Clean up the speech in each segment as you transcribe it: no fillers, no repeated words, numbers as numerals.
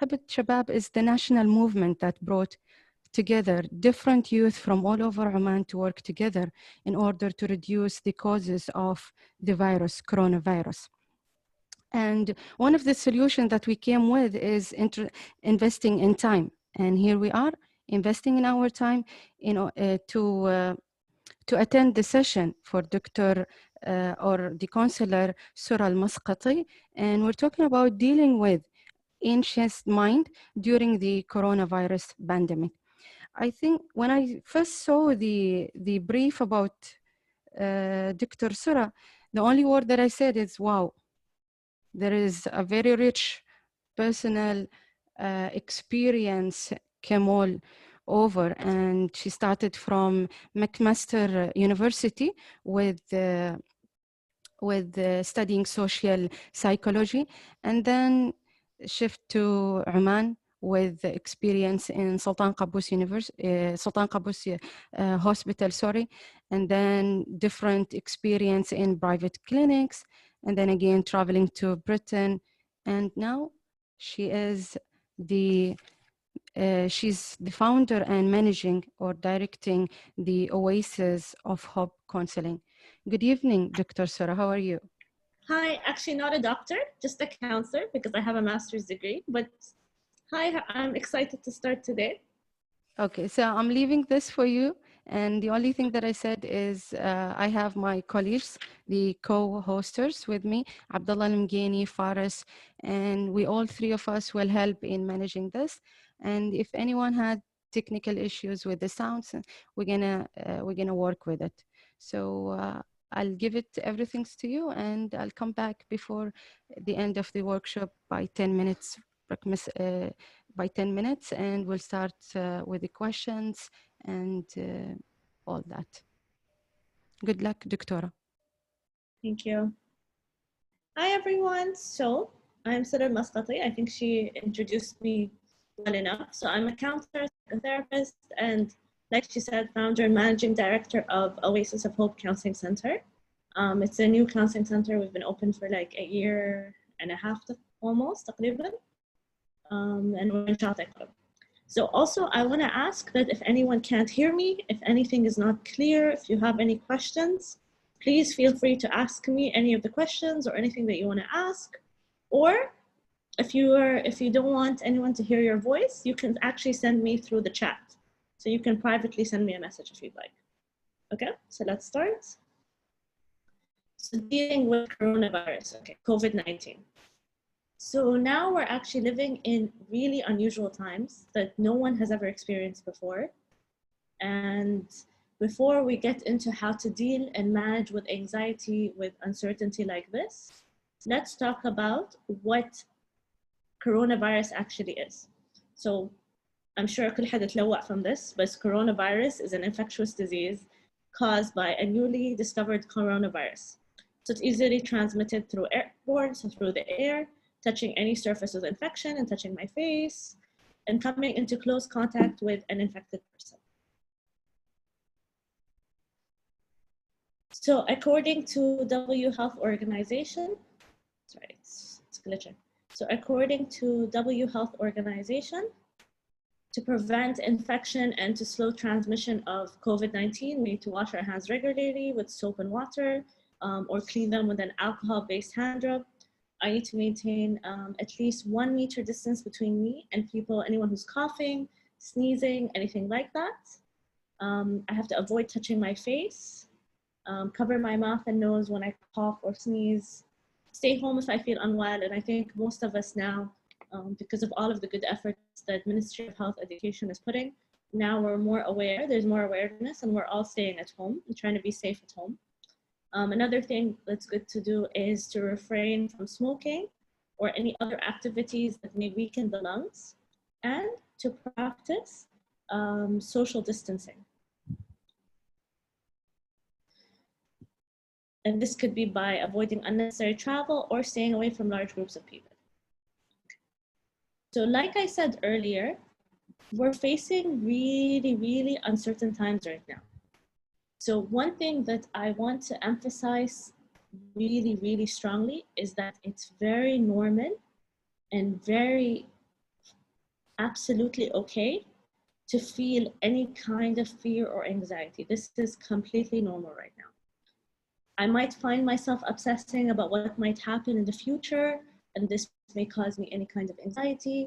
Habit Shabab is the national movement that brought together different youth from all over Oman to work together in order to reduce the causes of the virus, coronavirus. And one of the solutions that we came with is investing in time. And here we are investing in our time to attend the session for Dr. Or the counselor Sura al-Masqati. And we're talking about dealing with anxious mind during the coronavirus pandemic. I think when I first saw the brief about Dr. Sura, the only word that I said is, wow, there is a very rich personal experience came all over, and she started from McMaster University with studying social psychology, and then shift to Oman with experience in Sultan Qaboos Hospital, sorry, and then different experience in private clinics, and then again traveling to Britain, and now she is she's the founder and managing or directing the Oasis of Hope Counseling. Good evening, Dr. Sura. How are you? Hi, actually not a doctor, just a counselor because I have a master's degree. But hi, I'm excited to start today. Okay, so I'm leaving this for you. And the only thing that I said is I have my colleagues, the co-hosters with me, Abdullah Al-Mgeni, Faris, and we all three of us will help in managing this. And if anyone had technical issues with the sounds, we're gonna work with it. So I'll give it everything to you, and I'll come back before the end of the workshop by 10 minutes. By 10 minutes, and we'll start with the questions and all that. Good luck, Doctora. Thank you. Hi, everyone. So I'm Sura Masqati. I think she introduced me well enough. So I'm a counselor, psychotherapist, and like she said, founder and managing director of Oasis of Hope Counseling Center. It's a new counseling center. We've been open for like a year and a half almost, تقريباً. And we're in Shatay Club. So also I want to ask that if anyone can't hear me, if anything is not clear, if you have any questions, please feel free to ask me any of the questions or anything that you want to ask. Or if you don't want anyone to hear your voice, you can actually send me through the chat. So you can privately send me a message if you'd like. Okay, so let's start. So dealing with coronavirus, okay, COVID-19. So now we're actually living in really unusual times that no one has ever experienced before. And before we get into how to deal and manage with anxiety, with uncertainty like this, let's talk about what coronavirus actually is. So I'm sure كل حد اتلوق from this, but coronavirus is an infectious disease caused by a newly discovered coronavirus. So it's easily transmitted through airborne, so through the air, touching any surface with infection and touching my face and coming into close contact with an infected person. So according to WHO Health Organization, sorry, it's glitching. So according to WHO Health Organization, to prevent infection and to slow transmission of COVID-19, we need to wash our hands regularly with soap and water or clean them with an alcohol-based hand rub. I need to maintain at least 1 meter distance between me and anyone who's coughing, sneezing, anything like that. I have to avoid touching my face, cover my mouth and nose when I cough or sneeze, stay home if I feel unwell. And I think most of us now, because of all of the good efforts that Ministry of Health Education is putting, now we're more aware, there's more awareness, and we're all staying at home and trying to be safe at home. Another thing that's good to do is to refrain from smoking or any other activities that may weaken the lungs, and to practice social distancing. And this could be by avoiding unnecessary travel or staying away from large groups of people. So like I said earlier, we're facing really, really uncertain times right now. So one thing that I want to emphasize really, really strongly is that it's very normal and very absolutely okay to feel any kind of fear or anxiety. This is completely normal right now. I might find myself obsessing about what might happen in the future, and this may cause me any kind of anxiety.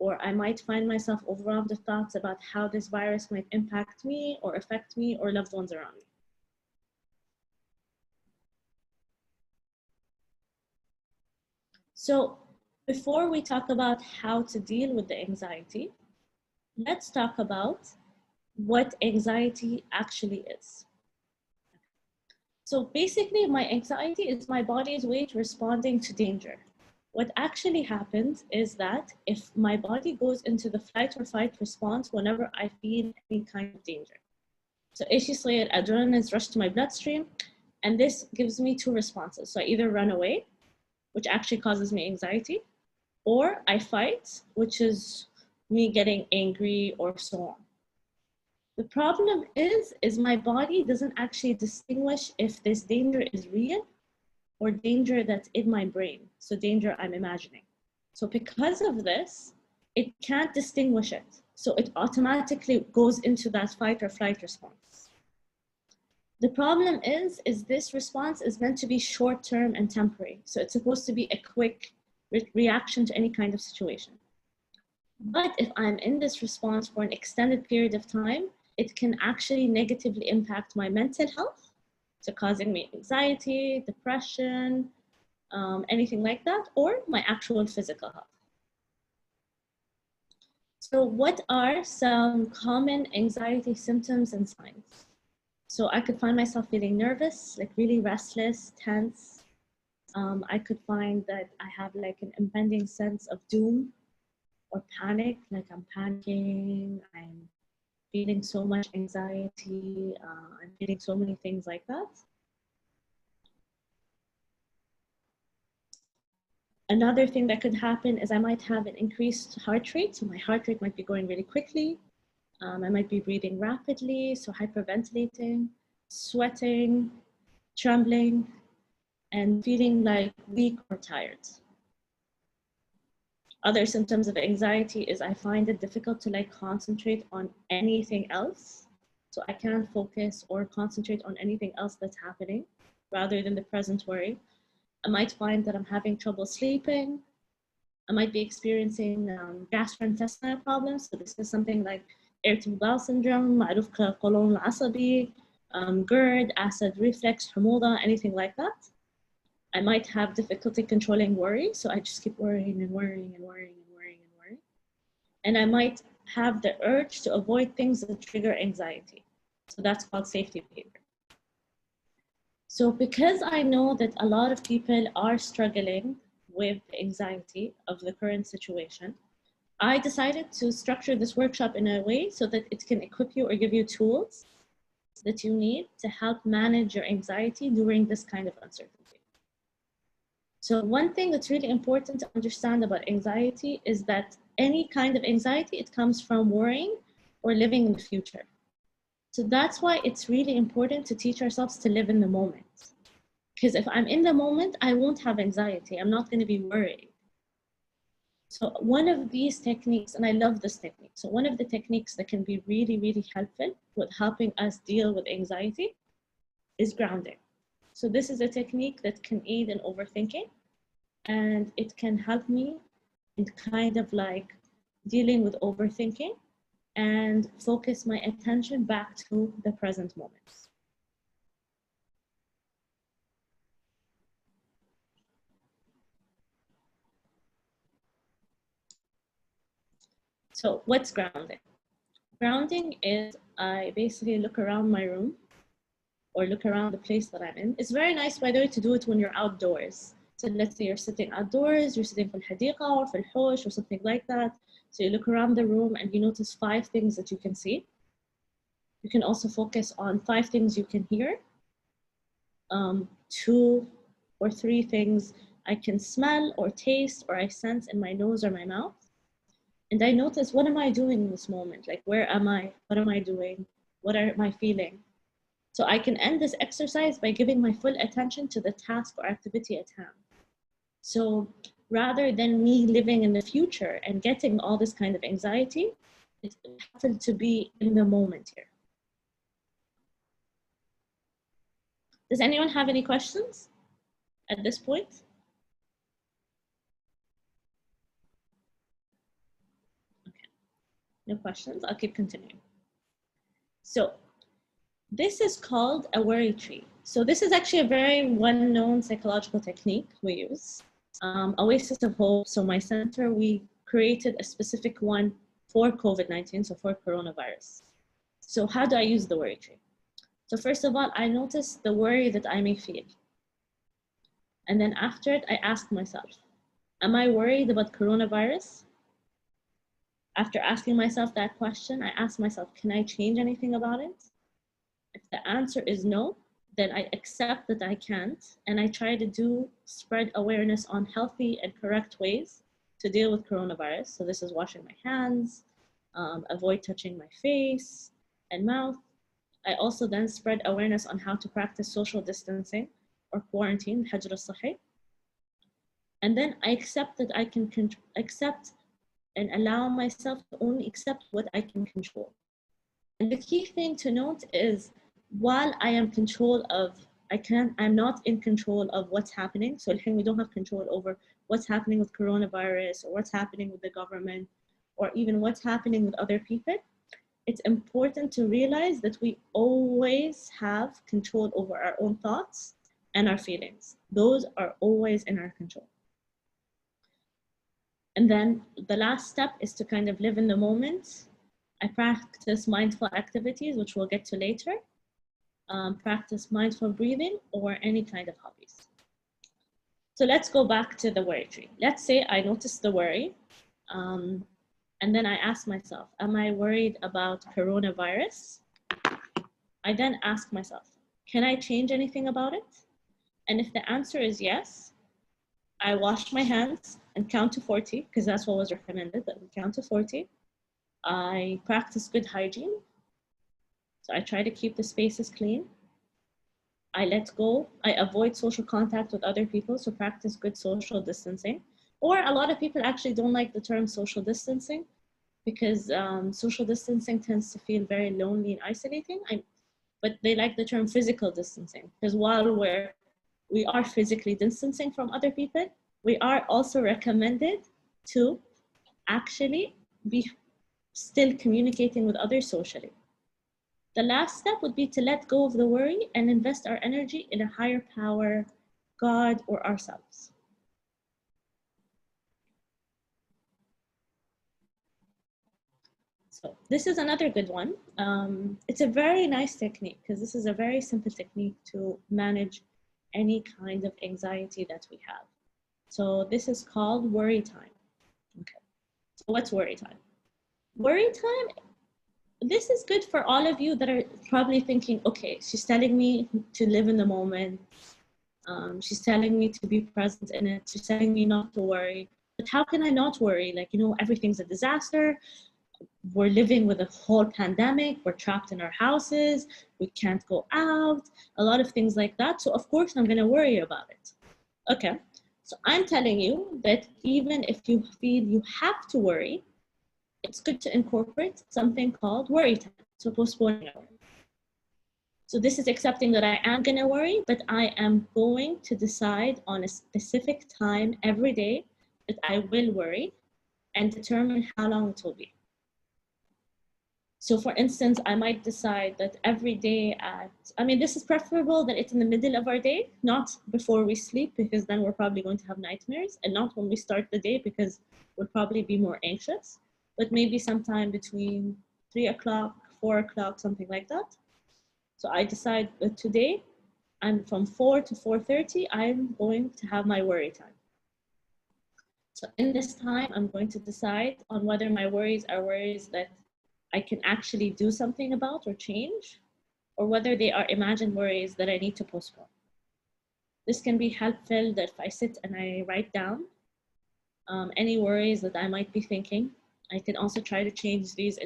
Or I might find myself overwhelmed with thoughts about how this virus might impact me or affect me or loved ones around me. So before we talk about how to deal with the anxiety, let's talk about what anxiety actually is. So basically, my anxiety is my body's way to responding to danger. What actually happens is that if my body goes into the flight or fight response whenever I feel any kind of danger. So ايش يصير? Adrenaline is rushed to my bloodstream, and this gives me two responses. So I either run away, which actually causes me anxiety, or I fight, which is me getting angry or so on. The problem is my body doesn't actually distinguish if this danger is real or danger that's in my brain. So danger I'm imagining. So because of this, it can't distinguish it. So it automatically goes into that fight or flight response. The problem is this response is meant to be short-term and temporary. So it's supposed to be a quick reaction to any kind of situation. But if I'm in this response for an extended period of time, it can actually negatively impact my mental health, so causing me anxiety, depression, anything like that, or my actual physical health. So what are some common anxiety symptoms and signs? So I could find myself feeling nervous, like really restless, tense. I could find that I have like an impending sense of doom or panic, like I'm panicking, I'm feeling so much anxiety, I'm feeling so many things like that. Another thing that could happen is I might have an increased heart rate. So my heart rate might be going really quickly. I might be breathing rapidly, so hyperventilating, sweating, trembling, and feeling like weak or tired. Other symptoms of anxiety is I find it difficult to like concentrate on anything else. So I can't focus or concentrate on anything else that's happening rather than the present worry. I might find that I'm having trouble sleeping. I might be experiencing gastrointestinal problems. So this is something like irritable bowel syndrome, معروف كقولون العصبي, GERD, acid reflux, حموضة, anything like that. I might have difficulty controlling worry. So I just keep worrying and worrying and worrying and worrying and worrying. And I might have the urge to avoid things that trigger anxiety. So that's called safety behavior. So because I know that a lot of people are struggling with the anxiety of the current situation, I decided to structure this workshop in a way so that it can equip you or give you tools that you need to help manage your anxiety during this kind of uncertainty. So one thing that's really important to understand about anxiety is that any kind of anxiety, it comes from worrying or living in the future. So that's why it's really important to teach ourselves to live in the moment. Because if I'm in the moment, I won't have anxiety. I'm not going to be worried. So one of these techniques, and I love this technique. So one of the techniques that can be really, really helpful with helping us deal with anxiety is grounding. So this is a technique that can aid in overthinking, and it can help me in kind of like dealing with overthinking and focus my attention back to the present moment. So what's grounding? Grounding is I basically look around my room or look around the place that I'm in. It's very nice, by the way, to do it when you're outdoors. So let's say you're sitting outdoors, you're sitting في الحديقة or في الحوش or something like that. So you look around the room and you notice 5 things that you can see. You can also focus on 5 things you can hear, 2 or 3 things I can smell or taste or I sense in my nose or my mouth. And I notice, what am I doing in this moment? Like, where am I? What am I doing? What am I feeling? So I can end this exercise by giving my full attention to the task or activity at hand. So rather than me living in the future and getting all this kind of anxiety. It's helpful to be in the moment here. Does anyone have any questions at this point? Okay, no questions. I'll keep continuing. So this is called a worry tree. So this is actually a very well-known psychological technique we use. Oasis of Hope. So my center, we created a specific one for COVID-19, so for coronavirus. So how do I use the worry tree? So first of all, I notice the worry that I may feel. And then after it, I ask myself, am I worried about coronavirus? After asking myself that question, I ask myself, can I change anything about it? If the answer is no, then I accept that I can't, and I try to spread awareness on healthy and correct ways to deal with coronavirus. So this is washing my hands, avoid touching my face and mouth. I also then spread awareness on how to practice social distancing or quarantine, hajr al-sahi. And then I accept that I can accept and allow myself to only accept what I can control. And the key thing to note is, while I am I'm not in control of what's happening. So we don't have control over what's happening with coronavirus or what's happening with the government or even what's happening with other people. It's important to realize that we always have control over our own thoughts and our feelings. Those are always in our control. And then the last step is to kind of live in the moment. I practice mindful activities, which we'll get to later. Practice mindful breathing or any kind of hobbies. So let's go back to the worry tree. Let's say I notice the worry, and then I ask myself, am I worried about coronavirus? I then ask myself, can I change anything about it? And if the answer is yes, I wash my hands and count to 40, because that's what was recommended, that we count to 40. I practice good hygiene. So I try to keep the spaces clean. I let go. I avoid social contact with other people, so practice good social distancing. Or a lot of people actually don't like the term social distancing because social distancing tends to feel very lonely and isolating. But they like the term physical distancing because while we are physically distancing from other people, we are also recommended to actually be still communicating with others socially. The last step would be to let go of the worry and invest our energy in a higher power, God, or ourselves. So this is another good one. It's a very nice technique because this is a very simple technique to manage any kind of anxiety that we have. So this is called worry time. Okay. So what's worry time? Worry time, this is good for all of you that are probably thinking, okay, she's telling me to live in the moment. She's telling me to be present in it. She's telling me not to worry. But how can I not worry? Like, everything's a disaster. We're living with a whole pandemic. We're trapped in our houses. We can't go out. A lot of things like that. So of course I'm gonna worry about it. Okay, so I'm telling you that even if you feel you have to worry, it's good to incorporate something called worry time. So postponing our worry. So this is accepting that I am gonna worry, but I am going to decide on a specific time every day that I will worry and determine how long it will be. So for instance, I might decide that every day this is preferable that it's in the middle of our day, not before we sleep, because then we're probably going to have nightmares, and not when we start the day because we'll probably be more anxious, but maybe sometime between 3 o'clock, 4 o'clock, something like that. So I decide that today, I'm from 4 to 4:30, I'm going to have my worry time. So in this time, I'm going to decide on whether my worries are worries that I can actually do something about or change, or whether they are imagined worries that I need to postpone. This can be helpful that if I sit and I write down any worries that I might be thinking. I can also try to change these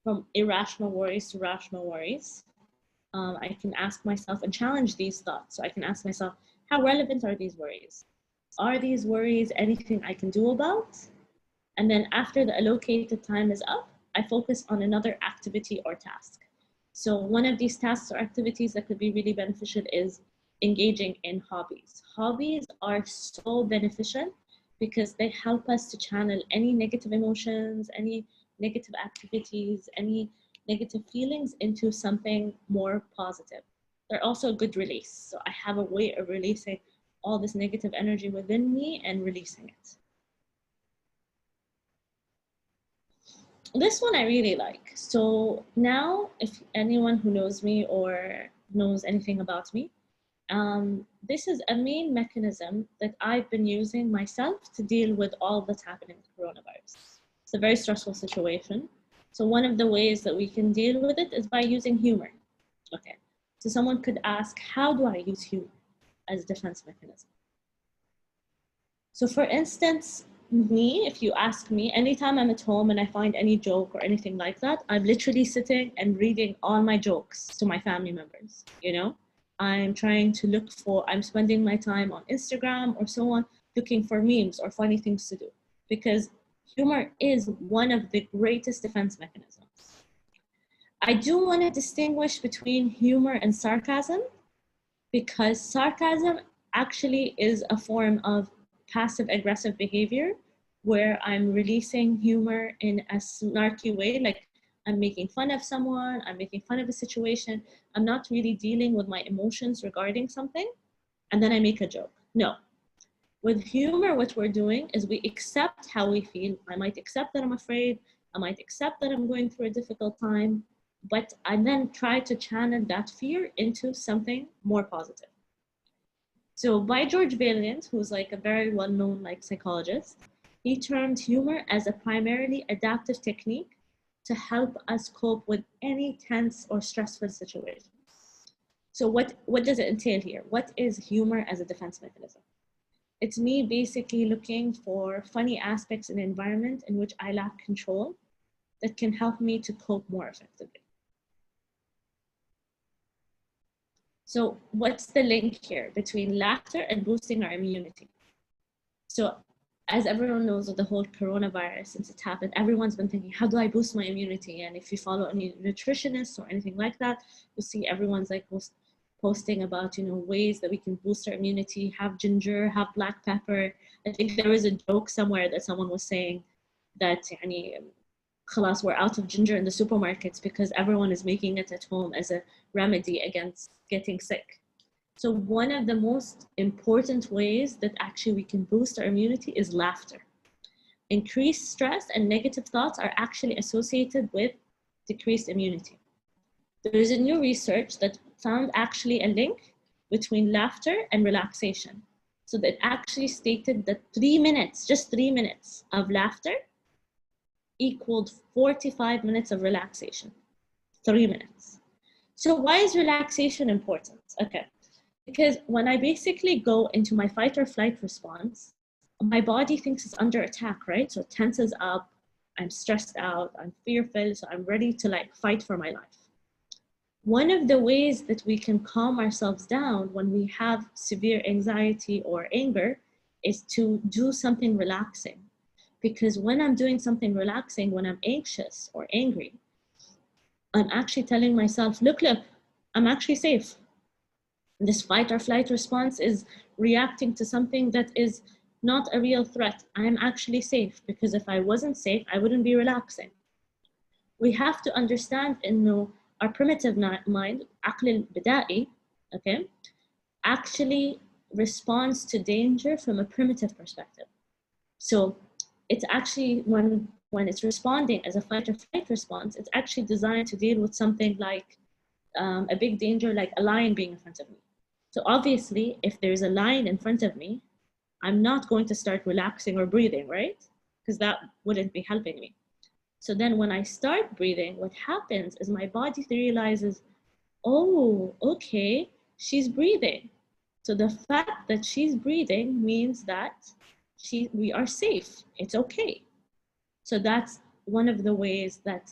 from irrational worries to rational worries. I can ask myself and challenge these thoughts. So I can ask myself, how relevant are these worries? Are these worries anything I can do about? And then after the allocated time is up, I focus on another activity or task. So one of these tasks or activities that could be really beneficial is engaging in hobbies. Hobbies are so beneficial because they help us to channel any negative emotions, any negative activities, any negative feelings into something more positive. They're also a good release. So I have a way of releasing all this negative energy within me and releasing it. This one I really like. So now, if anyone who knows me or knows anything about me, this is a main mechanism that I've been using myself to deal with all that's happening with coronavirus. It's a very stressful situation. So one of the ways that we can deal with it is by using humor. Okay. So someone could ask, how do I use humor as a defense mechanism? So for instance, me, if you ask me, anytime I'm at home and I find any joke or anything like that, I'm literally sitting and reading all my jokes to my family members, you know? I'm trying to look for, I'm spending my time on Instagram or so on, looking for memes or funny things to do, because humor is one of the greatest defense mechanisms. I do want to distinguish between humor and sarcasm, because sarcasm actually is a form of passive aggressive behavior where I'm releasing humor in a snarky way, like I'm making fun of someone, I'm making fun of a situation, I'm not really dealing with my emotions regarding something, and then I make a joke. No. With humor, what we're doing is we accept how we feel. I might accept that I'm afraid, I might accept that I'm going through a difficult time, but I then try to channel that fear into something more positive. So by George Valiant, who's like a very well-known like psychologist, he termed humor as a primarily adaptive technique to help us cope with any tense or stressful situation. So what does it entail here? What is humor as a defense mechanism? It's me basically looking for funny aspects in the environment in which I lack control that can help me to cope more effectively. So what's the link here between laughter and boosting our immunity? So as everyone knows with the whole coronavirus, since it happened, everyone's been thinking, how do I boost my immunity? And if you follow any nutritionists or anything like that, you'll see everyone's like posting about, you know, ways that we can boost our immunity, have ginger, have black pepper. I think there was a joke somewhere that someone was saying that خلاص, we're out of ginger in the supermarkets because everyone is making it at home as a remedy against getting sick. So one of the most important ways that actually we can boost our immunity is laughter. Increased stress and negative thoughts are actually associated with decreased immunity. There is a new research that found actually a link between laughter and relaxation. So that actually stated that 3 minutes, just 3 minutes of laughter equaled 45 minutes of relaxation. 3 minutes. So why is relaxation important? Okay. Because when I basically go into my fight or flight response, my body thinks it's under attack, right? So it tenses up, I'm stressed out, I'm fearful, so I'm ready to like fight for my life. One of the ways that we can calm ourselves down when we have severe anxiety or anger is to do something relaxing. Because when I'm doing something relaxing, when I'm anxious or angry, I'm actually telling myself, look, I'm actually safe. This fight or flight response is reacting to something that is not a real threat. I'm actually safe, because if I wasn't safe, I wouldn't be relaxing. We have to understand our primitive mind, عقل البدائي, okay, actually responds to danger from a primitive perspective. So it's actually when it's responding as a fight or flight response, it's actually designed to deal with something like a big danger, like a lion being in front of me. So obviously, if there's a lion in front of me, I'm not going to start relaxing or breathing, right? Because that wouldn't be helping me. So then when I start breathing, what happens is my body realizes, oh, okay, she's breathing. So the fact that she's breathing means that we are safe. It's okay. So that's one of the ways that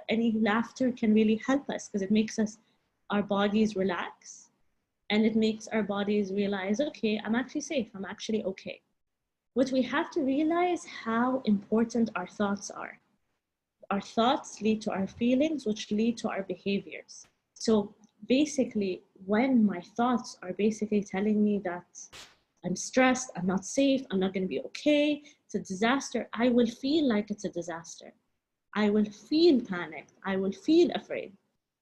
any laughter can really help us, because it makes our bodies relax. And it makes our bodies realize, okay, I'm actually safe, I'm actually okay. What we have to realize how important our thoughts are. Our thoughts lead to our feelings, which lead to our behaviors. So basically, when my thoughts are basically telling me that I'm stressed, I'm not safe, I'm not going to be okay, it's a disaster, I will feel like it's a disaster. I will feel panicked, I will feel afraid.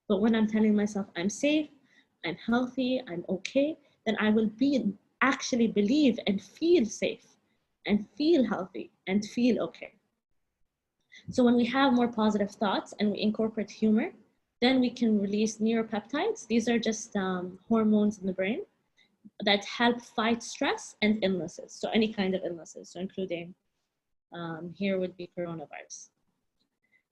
But when I'm telling myself I'm safe, I'm healthy, I'm okay, then I will be actually believe and feel safe and feel healthy and feel okay. So when we have more positive thoughts and we incorporate humor, then we can release neuropeptides. These are just hormones in the brain that help fight stress and illnesses. So any kind of illnesses, so including here would be coronavirus.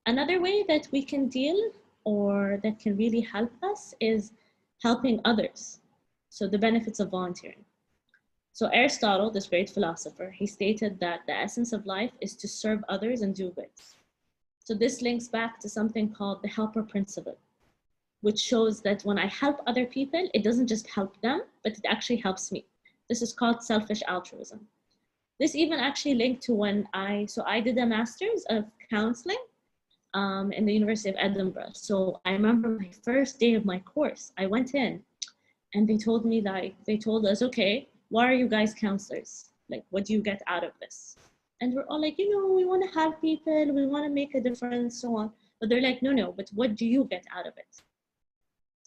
Another way that we can deal or that can really help us is helping others. So the benefits of volunteering. So Aristotle, this great philosopher, he stated that the essence of life is to serve others and do good. So this links back to something called the helper principle, which shows that when I help other people, it doesn't just help them, but it actually helps me. This is called selfish altruism. This even actually linked to when I did a master's of counseling in the University of Edinburgh. So I remember my first day of my course, I went in and they told me, like, they told us, okay, why are you guys counselors? Like, what do you get out of this? And we're all like, we want to help people, we want to make a difference, so on. But they're like, no, but what do you get out of it?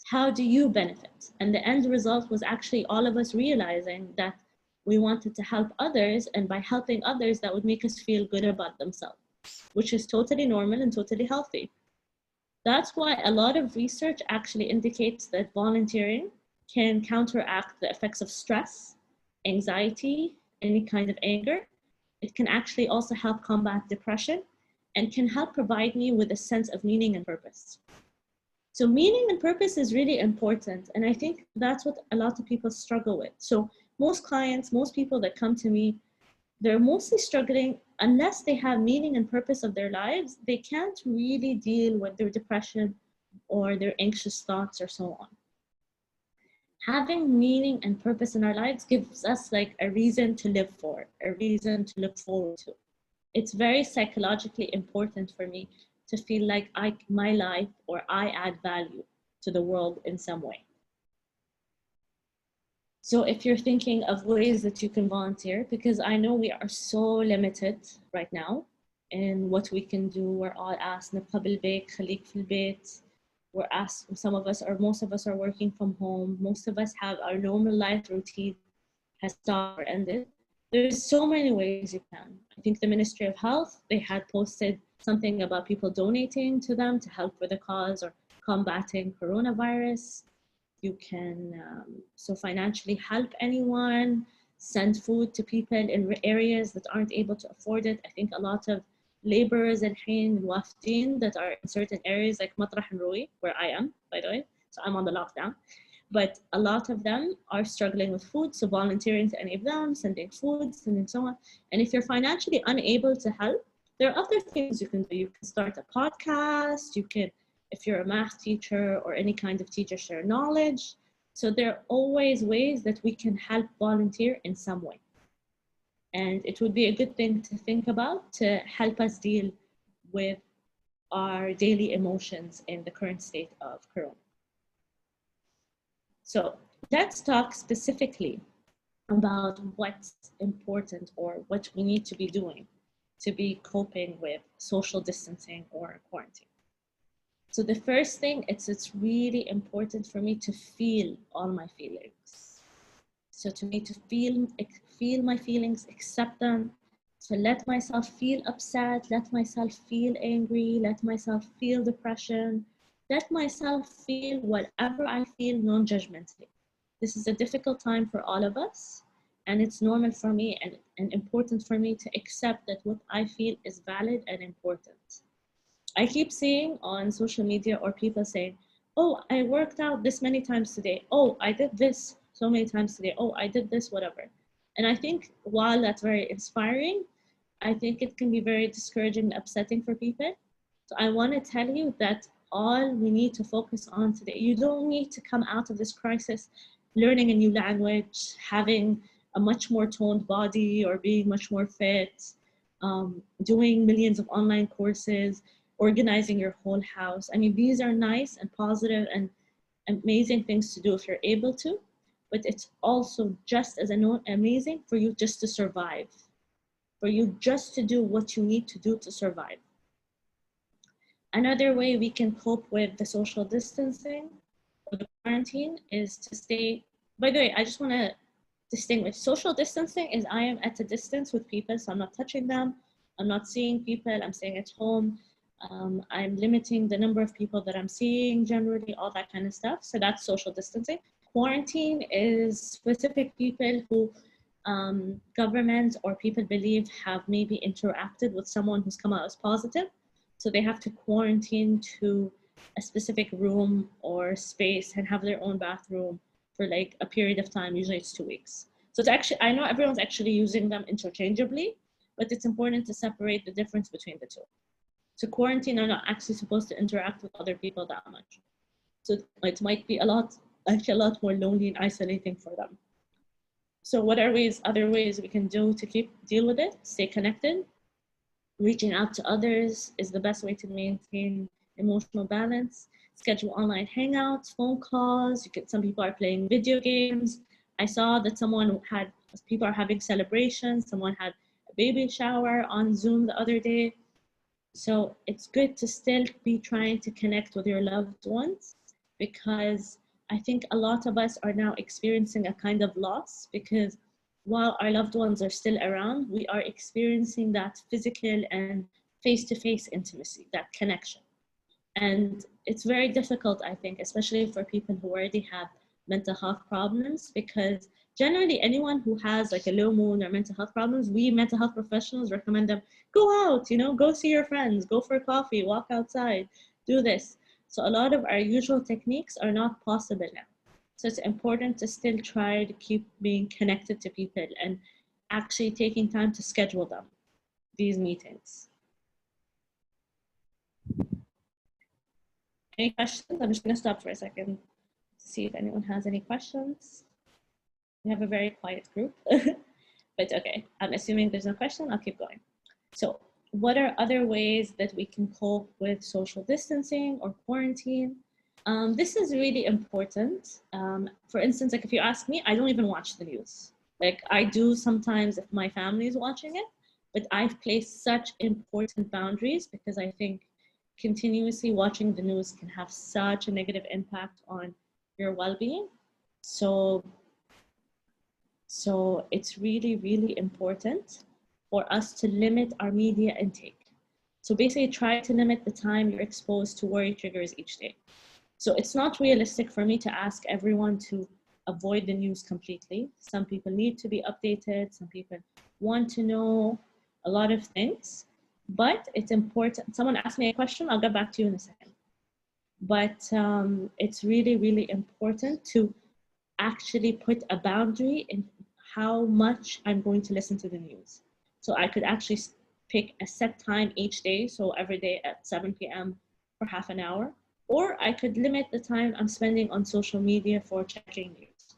How do you benefit? And the end result was actually all of us realizing that we wanted to help others, and by helping others, that would make us feel good about themselves, which is totally normal and totally healthy. That's why a lot of research actually indicates that volunteering can counteract the effects of stress, anxiety, any kind of anger. It can actually also help combat depression and can help provide me with a sense of meaning and purpose. So meaning and purpose is really important. And I think that's what a lot of people struggle with. So most clients, most people that come to me, they're mostly struggling unless they have meaning and purpose of their lives. They can't really deal with their depression or their anxious thoughts or so on. Having meaning and purpose in our lives gives us like a reason to live for, a reason to look forward to. It's very psychologically important for me to feel like my life or I add value to the world in some way. So if you're thinking of ways that you can volunteer, because I know we are so limited right now in what we can do. We're all asked نبقى بالبيت خليك في البيت. We're asked, most of us are working from home. Most of us have our normal life routine has stopped or ended. There's so many ways you can. I think the Ministry of Health, they had posted something about people donating to them to help with the cause or combating coronavirus. You can so financially help anyone, send food to people in areas that aren't able to afford it. I think a lot of laborers and wafdin that are in certain areas like Matrah and Rui, where I am, by the way, so I'm on the lockdown. But a lot of them are struggling with food, so volunteering to any of them, sending food, sending so on. And if you're financially unable to help, there are other things you can do. You can start a podcast, you can, if you're a math teacher or any kind of teacher, share knowledge. So there are always ways that we can help volunteer in some way. And it would be a good thing to think about to help us deal with our daily emotions in the current state of Corona. So let's talk specifically about what's important or what we need to be doing to be coping with social distancing or quarantine. So the first thing, it's really important for me to feel all my feelings. So to me to feel my feelings, accept them, to let myself feel upset, let myself feel angry, let myself feel depression, let myself feel whatever I feel non-judgmentally. This is a difficult time for all of us, and it's normal for me and important for me to accept that what I feel is valid and important. I keep seeing on social media or people saying, oh, I worked out this many times today. Oh, I did this so many times today. Oh, I did this, whatever. And I think while that's very inspiring, I think it can be very discouraging and upsetting for people. So I want to tell you that all we need to focus on today, you don't need to come out of this crisis learning a new language, having a much more toned body or being much more fit, doing millions of online courses, organizing your whole house. I mean, these are nice and positive and amazing things to do if you're able to, but it's also just as amazing for you just to survive, for you just to do what you need to do to survive. Another way we can cope with the social distancing or the quarantine is to stay. By the way, I just want to distinguish social distancing is I am at a distance with people, so I'm not touching them, I'm not seeing people, I'm staying at home, I'm limiting the number of people that I'm seeing generally, all that kind of stuff. So that's social distancing. Quarantine is specific people who governments or people believe have maybe interacted with someone who's come out as positive. So they have to quarantine to a specific room or space and have their own bathroom for like a period of time. Usually it's 2 weeks. So it's actually, I know everyone's actually using them interchangeably, but it's important to separate the difference between the two. So quarantine are not actually supposed to interact with other people that much. So it might be actually a lot more lonely and isolating for them. So what are other ways we can do to deal with it? Stay connected. Reaching out to others is the best way to maintain emotional balance. Schedule online hangouts, phone calls. Some people are playing video games. I saw that people are having celebrations. Someone had a baby shower on Zoom the other day. So it's good to still be trying to connect with your loved ones, because I think a lot of us are now experiencing a kind of loss, because while our loved ones are still around, we are experiencing that physical and face-to-face intimacy, that connection. And it's very difficult, I think, especially for people who already have mental health problems, because generally anyone who has like a low mood or mental health problems, we mental health professionals recommend them, go out, go see your friends, go for coffee, walk outside, do this. So a lot of our usual techniques are not possible now. So it's important to still try to keep being connected to people and actually taking time to schedule them, these meetings. Any questions? I'm just going to stop for a second to see if anyone has any questions. We have a very quiet group, but okay, I'm assuming there's no question, I'll keep going. So what are other ways that we can cope with social distancing or quarantine? This is really important. For instance, like if you ask me, I don't even watch the news. Like I do sometimes if my family is watching it, but I've placed such important boundaries because I think continuously watching the news can have such a negative impact on your well-being. So it's really, really important for us to limit our media intake. So basically try to limit the time you're exposed to worry triggers each day. So it's not realistic for me to ask everyone to avoid the news completely. Some people need to be updated. Some people want to know a lot of things, but it's important. Someone asked me a question, I'll get back to you in a second. But it's really, really important to actually put a boundary in how much I'm going to listen to the news. So I could actually pick a set time each day. So every day at 7 p.m. for half an hour, or I could limit the time I'm spending on social media for checking news.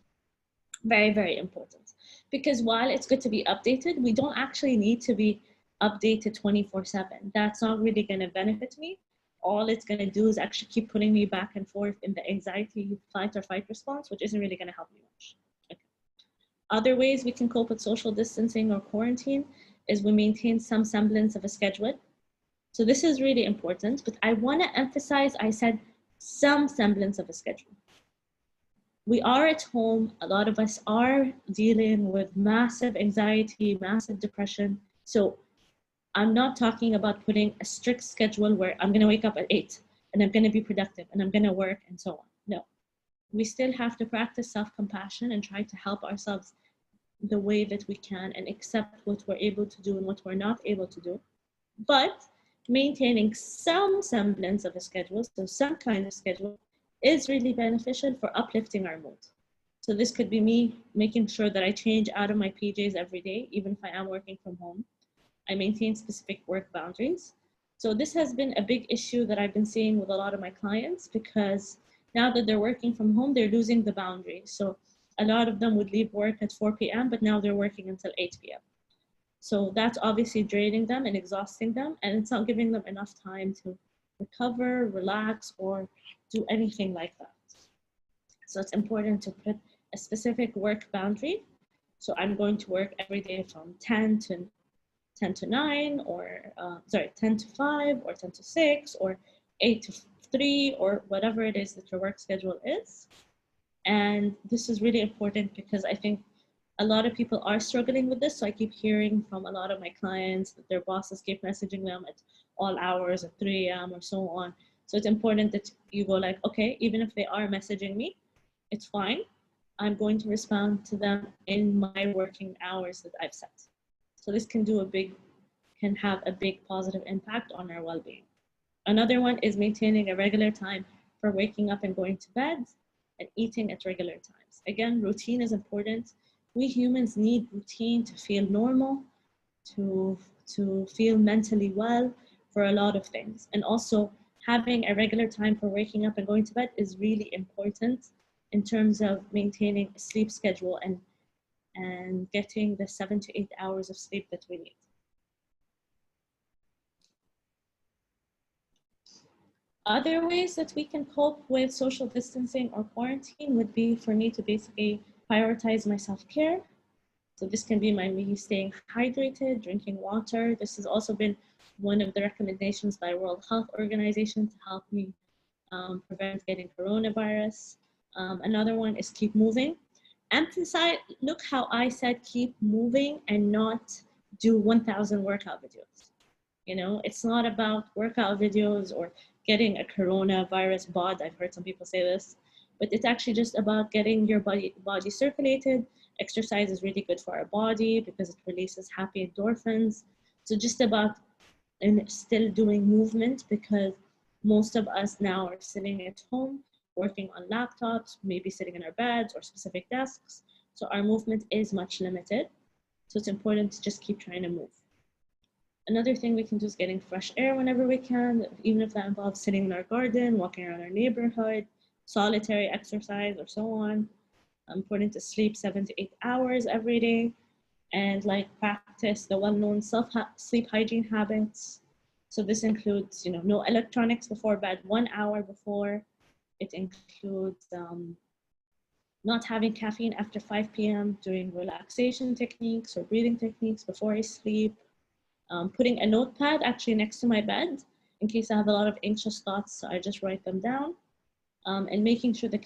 Very, very important. Because while it's good to be updated, we don't actually need to be updated 24/7. That's not really going to benefit me. All it's going to do is actually keep putting me back and forth in the anxiety fight or fight response, which isn't really going to help me much. Okay. Other ways we can cope with social distancing or quarantine is we maintain some semblance of a schedule. So this is really important, but I want to emphasize, I said some semblance of a schedule. We are at home. A lot of us are dealing with massive anxiety, massive depression. So I'm not talking about putting a strict schedule where I'm going to wake up at 8 and I'm going to be productive and I'm going to work and so on. No, we still have to practice self-compassion and try to help ourselves the way that we can and accept what we're able to do and what we're not able to do. But maintaining some semblance of a schedule, so some kind of schedule, is really beneficial for uplifting our mood. So this could be me making sure that I change out of my PJs every day, even if I am working from home. I maintain specific work boundaries. So this has been a big issue that I've been seeing with a lot of my clients, because now that they're working from home, they're losing the boundaries. So a lot of them would leave work at 4 p.m., but now they're working until 8 p.m. So that's obviously draining them and exhausting them, and it's not giving them enough time to recover, relax, or do anything like that. So it's important to put a specific work boundary. So I'm going to work every day from 10 to 9, or 10 to 5, or 10 to 6, or 8 to 3, or whatever it is that your work schedule is. And this is really important because I think a lot of people are struggling with this. So I keep hearing from a lot of my clients that their bosses keep messaging them at all hours at 3 a.m. or so on. So it's important that you go like, okay, even if they are messaging me, it's fine. I'm going to respond to them in my working hours that I've set. So this can have a big positive impact on our well-being. Another one is maintaining a regular time for waking up and going to bed and eating at regular times. Again, routine is important. We humans need routine to feel normal, to feel mentally well for a lot of things. And also having a regular time for waking up and going to bed is really important in terms of maintaining a sleep schedule and getting the 7 to 8 hours of sleep that we need. Other ways that we can cope with social distancing or quarantine would be for me to basically prioritize my self-care. So this can be me staying hydrated, drinking water. This has also been one of the recommendations by World Health Organization to help me prevent getting coronavirus. Another one is keep moving. Emphasize, look how I said keep moving and not do 1,000 workout videos. You know, it's not about workout videos or getting a coronavirus bod. I've heard some people say this, but it's actually just about getting your body circulated. Exercise is really good for our body because it releases happy endorphins. So just about and still doing movement, because most of us now are sitting at home, working on laptops, maybe sitting in our beds or specific desks. So our movement is much limited. So it's important to just keep trying to move. Another thing we can do is getting fresh air whenever we can, even if that involves sitting in our garden, walking around our neighborhood, solitary exercise, or so on. Important to sleep 7 to 8 hours every day, and like practice the well-known sleep hygiene habits. So this includes, no electronics before bed 1 hour before. It includes not having caffeine after 5 p.m., doing relaxation techniques or breathing techniques before I sleep. Putting a notepad actually next to my bed in case I have a lot of anxious thoughts, so I just write them down. And making sure the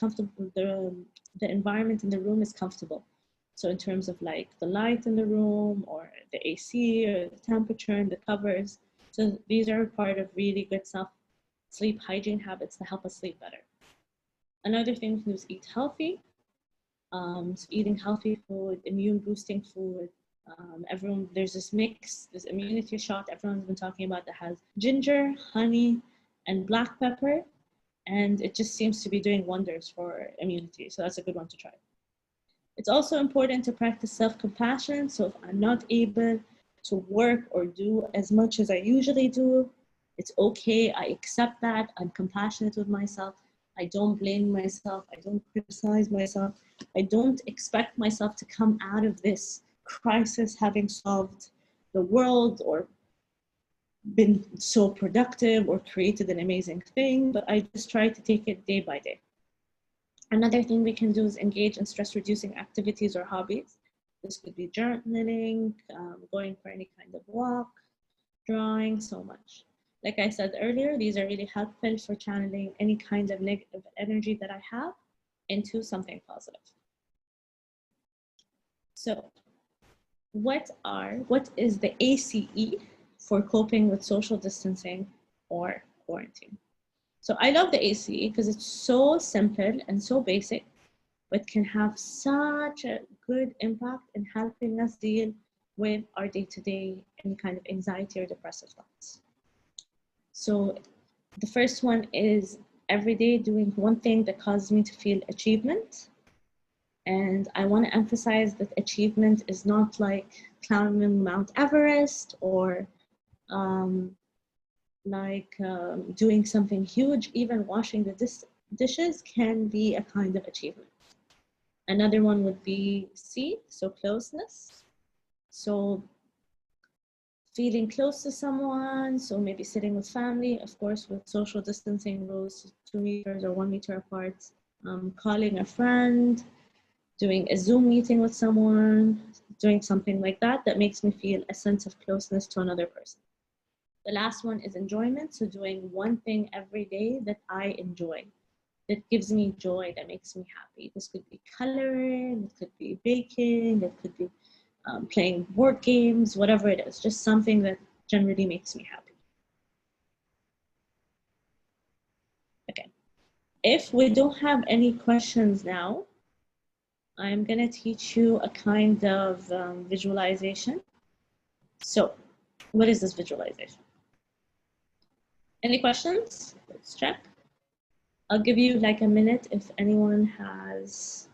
environment in the room is comfortable. So in terms of like the light in the room or the AC or the temperature and the covers. So these are part of really good sleep hygiene habits to help us sleep better. Another thing we can do is eat healthy. So eating healthy food, immune boosting food. There's this mix, this immunity shot everyone's been talking about that has ginger, honey, and black pepper. And it just seems to be doing wonders for immunity. So that's a good one to try. It's also important to practice self-compassion. So if I'm not able to work or do as much as I usually do, it's okay. I accept that. I'm compassionate with myself. I don't blame myself. I don't criticize myself. I don't expect myself to come out of this crisis having solved the world or been so productive or created an amazing thing, but I just try to take it day by day. Another thing we can do is engage in stress reducing activities or hobbies. This could be journaling, going for any kind of walk, drawing, so much. Like I said earlier, these are really helpful for channeling any kind of negative energy that I have into something positive. So what is the ACE for coping with social distancing or quarantine? So I love the ACE because it's so simple and so basic, but can have such a good impact in helping us deal with our day-to-day any kind of anxiety or depressive thoughts. So the first one is every day doing one thing that causes me to feel achievement. And I want to emphasize that achievement is not like climbing Mount Everest or doing something huge. Even washing the dishes can be a kind of achievement. Another one would be C, so closeness. So feeling close to someone, so maybe sitting with family, of course, with social distancing rules, 2 meters or 1 meter apart, calling a friend, doing a Zoom meeting with someone, doing something like that that makes me feel a sense of closeness to another person. The last one is enjoyment, so doing one thing every day that I enjoy, that gives me joy, that makes me happy. This could be coloring, it could be baking, it could be playing board games, whatever it is, just something that generally makes me happy. Okay, if we don't have any questions now, I'm gonna teach you a kind of visualization. So, what is this visualization? Any questions? Let's check. I'll give you like a minute if anyone has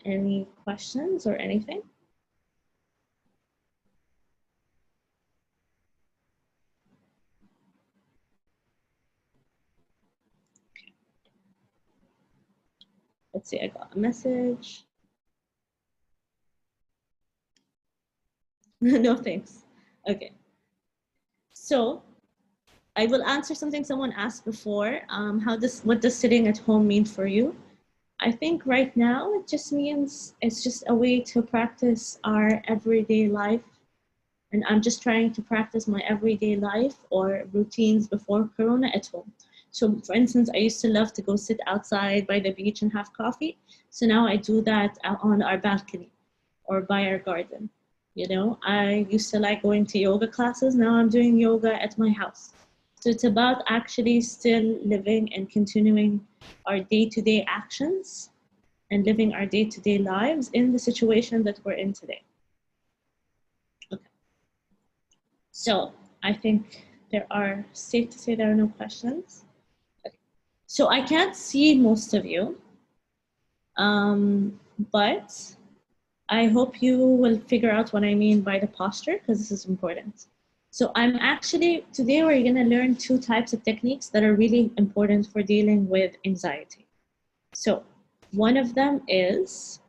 any questions or anything. Let's see, I got a message. No thanks. Okay. So I will answer something someone asked before. What does sitting at home mean for you? I think right now it just means it's just a way to practice our everyday life. And I'm just trying to practice my everyday life or routines before Corona at home. So for instance, I used to love to go sit outside by the beach and have coffee. So now I do that on our balcony or by our garden. You know, I used to like going to yoga classes. Now I'm doing yoga at my house. So it's about actually still living and continuing our day-to-day actions and living our day-to-day lives in the situation that we're in today. Okay. So I think safe to say there are no questions. Okay. So I can't see most of you, but I hope you will figure out what I mean by the posture, because this is important. So today we're gonna learn 2 types of techniques that are really important for dealing with anxiety. So one of them is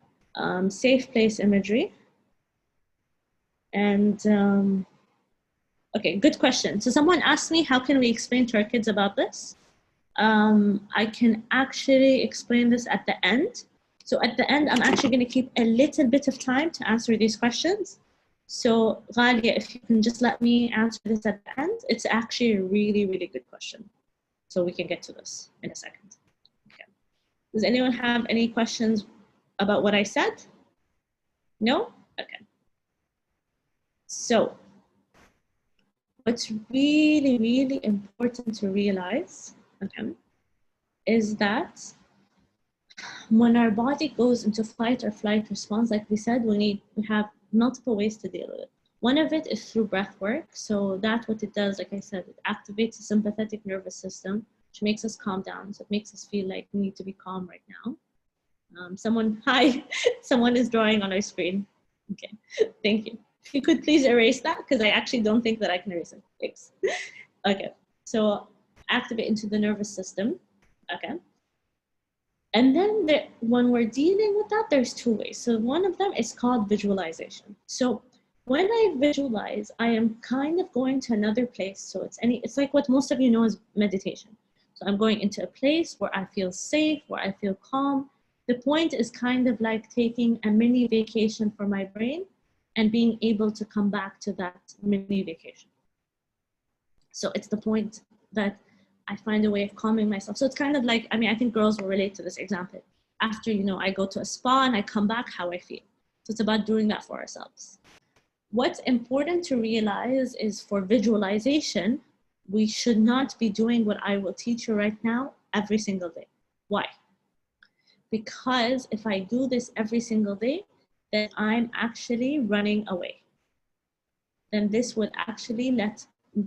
safe place imagery. And okay, good question. So someone asked me, how can we explain to our kids about this? I can actually explain this at the end. So at the end, I'm actually going to keep a little bit of time to answer these questions. So Ghalia, if you can just let me answer this at the end, it's actually a really, really good question. So we can get to this in a second. Okay. Does anyone have any questions about what I said? No? Okay. So what's really, really important to realize, okay, is that when our body goes into fight or flight response, like we said, we have multiple ways to deal with it. One of it is through breath work. So that's what it does. Like I said, it activates the sympathetic nervous system, which makes us calm down. So it makes us feel like we need to be calm right now. Hi, someone is drawing on our screen. Okay, thank you. If you could please erase that, because I actually don't think that I can erase it. Thanks. Okay, so activate into the nervous system. Okay. And then when we're dealing with that, there's 2 ways. So one of them is called visualization. So when I visualize, I am kind of going to another place. So it's like what most of you know as meditation. So I'm going into a place where I feel safe, where I feel calm. The point is kind of like taking a mini vacation for my brain and being able to come back to that mini vacation. So it's the point that I find a way of calming myself. So it's kind of like, I think girls will relate to this example. After, I go to a spa and I come back, how I feel. So it's about doing that for ourselves. What's important to realize is for visualization, we should not be doing what I will teach you right now every single day. Why? Because if I do this every single day, then I'm actually running away. Then this would actually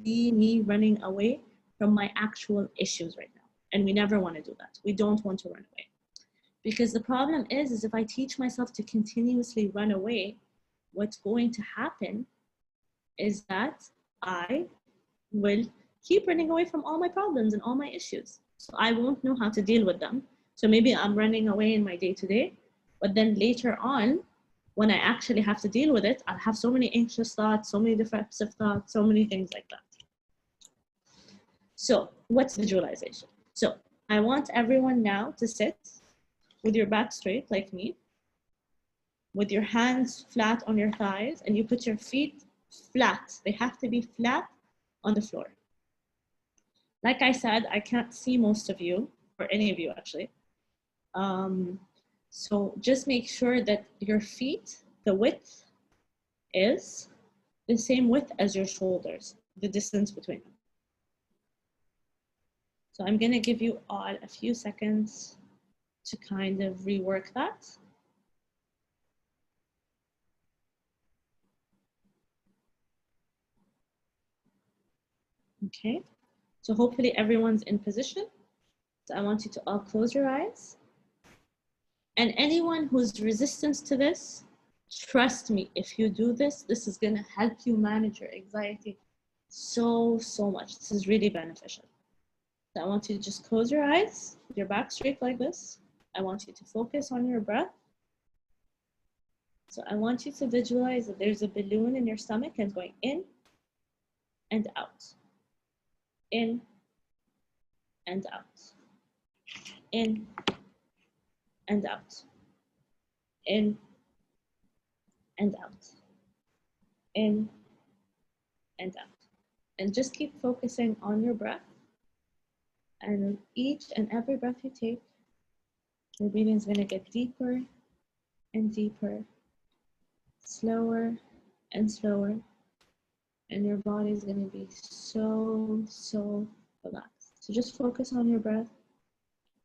be me running away from my actual issues right now. And we never want to do that. We don't want to run away. Because the problem is if I teach myself to continuously run away, what's going to happen is that I will keep running away from all my problems and all my issues. So I won't know how to deal with them. So maybe I'm running away in my day-to-day, But then later on, when I actually have to deal with it, I'll have so many anxious thoughts, so many defensive thoughts, so many things like that. So what's visualization? So I want everyone now to sit with your back straight like me, with your hands flat on your thighs, and you put your feet flat. They have to be flat on the floor. Like I said, I can't see most of you, or any of you actually. So just make sure that your feet, the width is the same width as your shoulders, the distance between them. So I'm gonna give you all a few seconds to kind of rework that. Okay, so hopefully everyone's in position. So I want you to all close your eyes. And anyone who's resistant to this, trust me, if you do this, this is gonna help you manage your anxiety so much. This is really beneficial. So I want you to just close your eyes, with your back straight like this. I want you to focus on your breath. So I want you to visualize that there's a balloon in your stomach and going in and out, in and out, in and out, in and out, in and out. And just keep focusing on your breath. And each and every breath you take, your breathing is going to get deeper and deeper, slower and slower. And your body is going to be so relaxed. So just focus on your breath.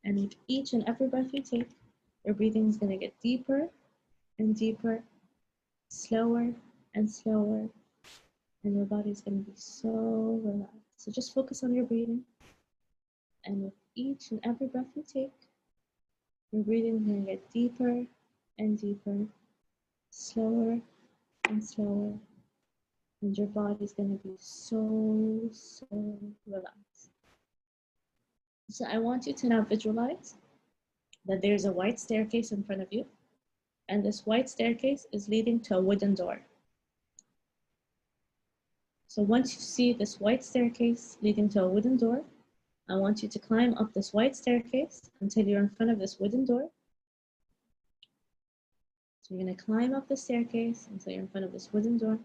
And with each and every breath you take, your breathing is going to get deeper and deeper, slower and slower. And your body is going to be so relaxed. So just focus on your breathing. And with each and every breath you take, your breathing is going to get deeper and deeper, slower and slower. And your body is going to be so relaxed. So I want you to now visualize that there's a white staircase in front of you. And this white staircase is leading to a wooden door. So once you see this white staircase leading to a wooden door, I want you to climb up this white staircase until you're in front of this wooden door. So you're going to climb up the staircase until you're in front of this wooden door.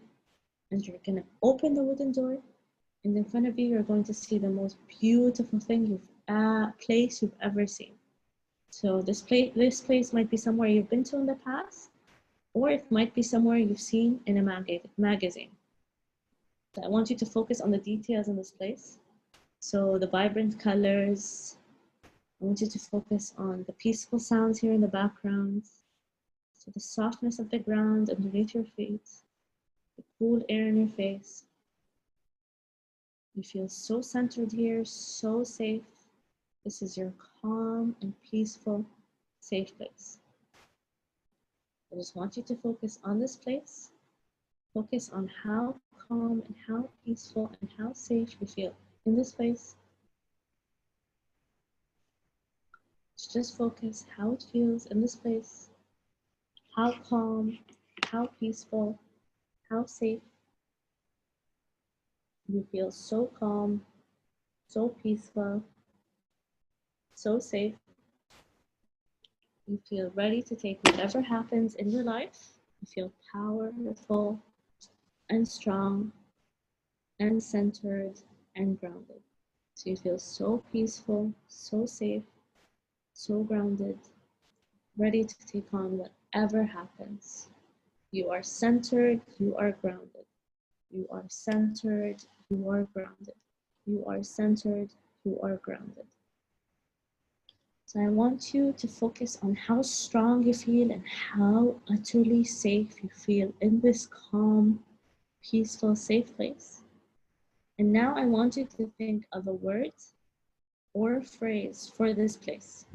And you're going to open the wooden door. And in front of you, you're going to see the most beautiful thing place you've ever seen. So this place might be somewhere you've been to in the past, or it might be somewhere you've seen in a magazine. So I want you to focus on the details in this place. So the vibrant colors. I want you to focus on the peaceful sounds here in the background. So the softness of the ground underneath your feet, the cool air in your face. You feel so centered here, so safe. This is your calm and peaceful, safe place. I just want you to focus on this place. Focus on how calm and how peaceful and how safe you feel in this place. Just focus how it feels in this place. How calm, how peaceful, how safe. You feel so calm, so peaceful, so safe. You feel ready to take whatever happens in your life. You feel powerful and strong and centered and grounded. So you feel so peaceful, so safe, so grounded, ready to take on whatever happens. You are centered, you are grounded. You are centered, you are grounded. You are centered, you are grounded. So I want you to focus on how strong you feel and how utterly safe you feel in this calm, peaceful, safe place. And now I want you to think of a word or phrase for this place.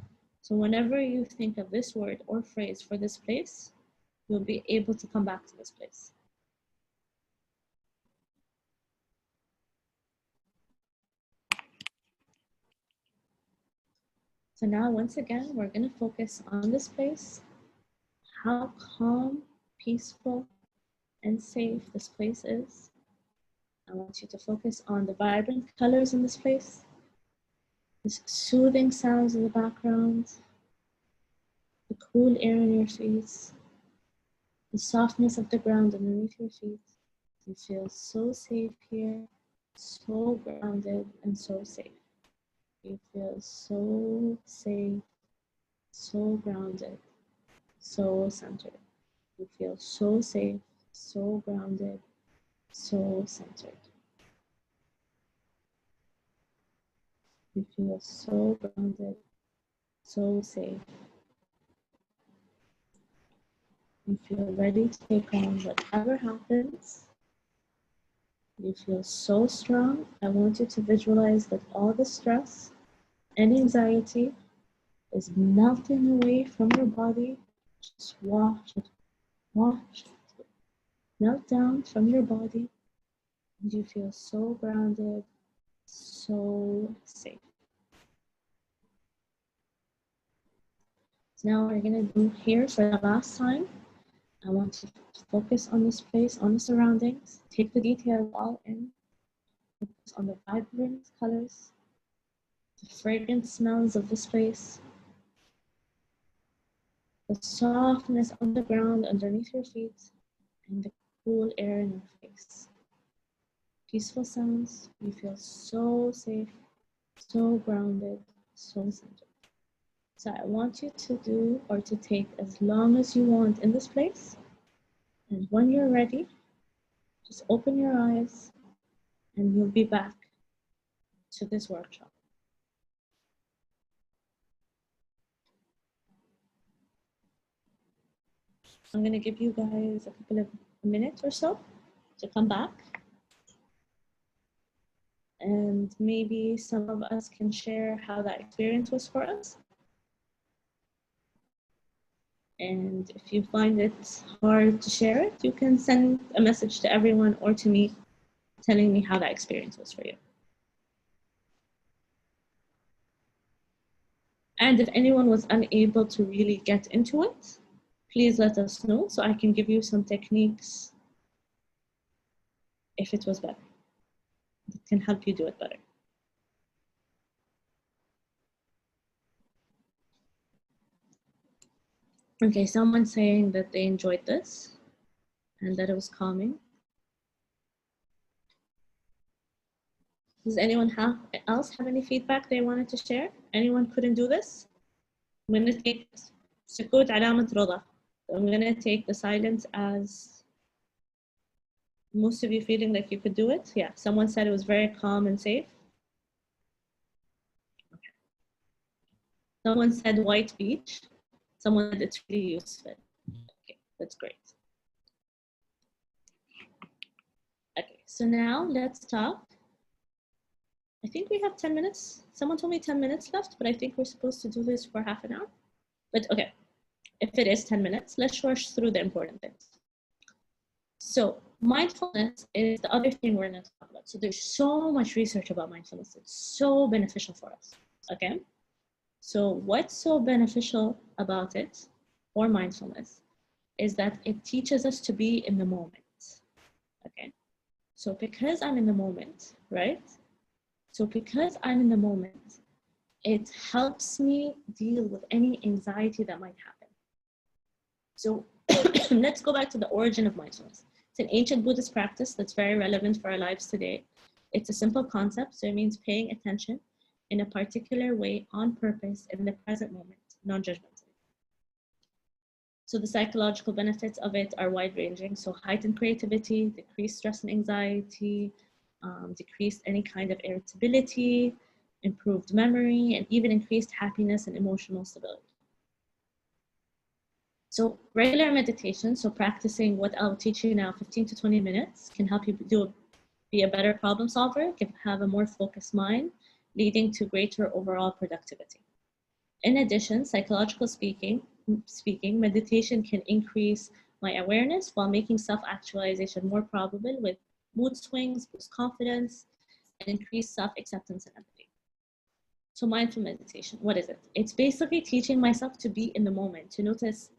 So whenever you think of this word or phrase for this place, you'll be able to come back to this place. So now, once again, we're going to focus on this place. how calm, peaceful, and safe this place is. I want you to focus on the vibrant colors in this place, the soothing sounds in the background, the cool air in your feet, the softness of the ground underneath your feet. You feel so safe here, so grounded and so safe. You feel so safe, so grounded, so centered. You feel so safe, so grounded, so centered. You feel so grounded, so safe. You feel ready to take on whatever happens. You feel so strong. I want you to visualize that all the stress and anxiety is melting away from your body. Just watch it, melt down from your body. And you feel so grounded, so safe. So now we're gonna do here for the last time. I want you to focus on this place, on the surroundings. Take the details all in. Focus on the vibrant colors, the fragrant smells of this place, the softness of the ground underneath your feet, and the cool air in your face. Peaceful sounds. You feel so safe, so grounded, so centered. So I want you to do or to take as long as you want in this place. And when you're ready, just open your eyes and you'll be back to this workshop. I'm going to give you guys a couple of minutes or so to come back. And maybe some of us can share how that experience was for us. And if you find it hard to share it, you can send a message to everyone or to me telling me how that experience was for you. And if anyone was unable to really get into it, please let us know so I can give you some techniques if it was better. It can help you do it better. Okay, someone's saying that they enjoyed this and that it was calming. Does anyone else have any feedback they wanted to share? Anyone couldn't do this? I'm going to take سكوت علامة رضا. I'm going to take the silence as most of you feeling like you could do it. Yeah, someone said it was very calm and safe. Okay. Someone said white beach. Someone said it's really useful. Okay, that's great. Okay, so now let's talk. I think we have 10 minutes. Someone told me 10 minutes left, but I think we're supposed to do this for half an hour. But okay, if it is 10 minutes, let's rush through the important things. So mindfulness is the other thing we're going to talk about. So there's so much research about mindfulness. It's so beneficial for us, okay? So what's so beneficial about it, or mindfulness, is that it teaches us to be in the moment, okay? So because I'm in the moment, right? So because I'm in the moment, it helps me deal with any anxiety that might happen. So let's go back to the origin of mindfulness. It's an ancient Buddhist practice that's very relevant for our lives today. It's a simple concept, so it means paying attention in a particular way on purpose in the present moment, non-judgmentally. So the psychological benefits of it are wide-ranging. So heightened creativity, decreased stress and anxiety, decreased any kind of irritability, improved memory, and even increased happiness and emotional stability. So regular meditation, so practicing what I'll teach you now, 15 to 20 minutes, can help you be a better problem solver, can have a more focused mind, leading to greater overall productivity. In addition, psychological speaking, meditation can increase my awareness while making self-actualization more probable with mood swings, boost confidence, and increase self-acceptance and empathy. So mindful meditation, what is it? It's basically teaching myself to be in the moment, to notice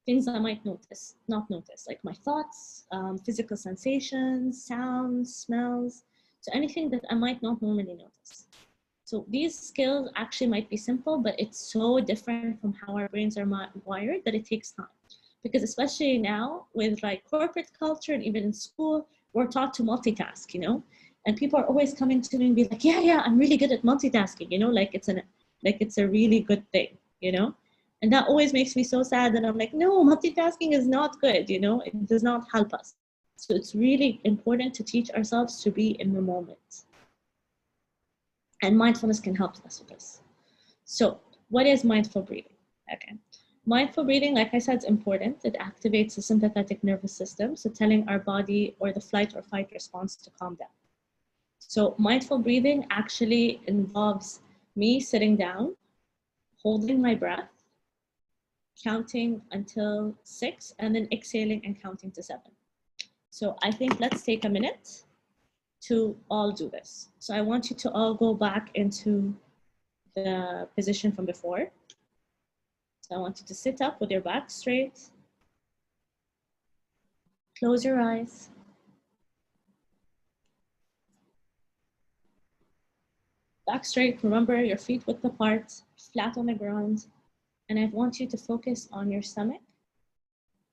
things I might not notice, like my thoughts, physical sensations, sounds, smells, so anything that I might not normally notice. So these skills actually might be simple, but it's so different from how our brains are wired that it takes time. Because especially now with like corporate culture and even in school, we're taught to multitask, you know, and people are always coming to me and be like, yeah, I'm really good at multitasking, you know, like it's a really good thing, you know. And that always makes me so sad that I'm like, no, multitasking is not good, you know, it does not help us. So it's really important to teach ourselves to be in the moment. And mindfulness can help us with this. So what is mindful breathing? Okay. Mindful breathing, like I said, is important. It activates the sympathetic nervous system, so telling our body or the flight or fight response to calm down. So mindful breathing actually involves me sitting down, holding my breath, counting until 6, and then exhaling and counting to 7. So I think let's take a minute to all do this. So I want you to all go back into the position from before. So I want you to sit up with your back straight. Close your eyes. Back straight, remember your feet width apart, flat on the ground. And I want you to focus on your stomach.